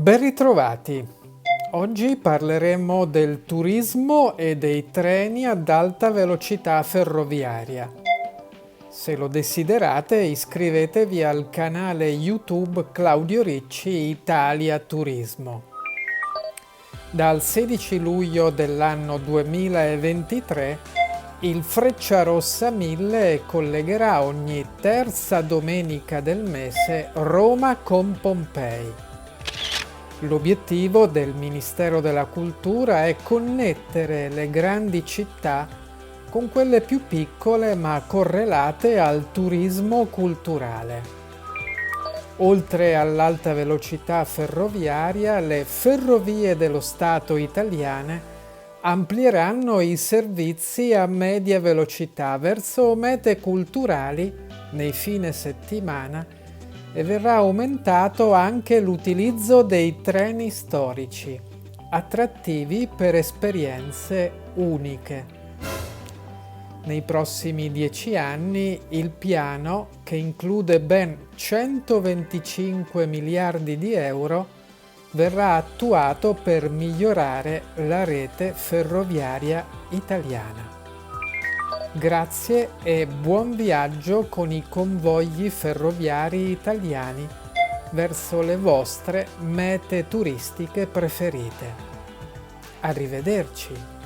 Ben ritrovati! Oggi parleremo del turismo e dei treni ad alta velocità ferroviaria. Se lo desiderate, iscrivetevi al canale YouTube Claudio Ricci Italia Turismo. Dal 16 luglio dell'anno 2023 il Frecciarossa 1000 collegherà ogni terza domenica del mese Roma con Pompei. L'obiettivo del Ministero della Cultura è connettere le grandi città con quelle più piccole ma correlate al turismo culturale. Oltre all'alta velocità ferroviaria, le Ferrovie dello Stato italiane amplieranno i servizi a media velocità verso mete culturali nei fine settimana e verrà aumentato anche l'utilizzo dei treni storici, attrattivi per esperienze uniche. Nei prossimi 10 anni il piano, che include ben 125 miliardi di euro, verrà attuato per migliorare la rete ferroviaria italiana. Grazie e buon viaggio con i convogli ferroviari italiani verso le vostre mete turistiche preferite. Arrivederci!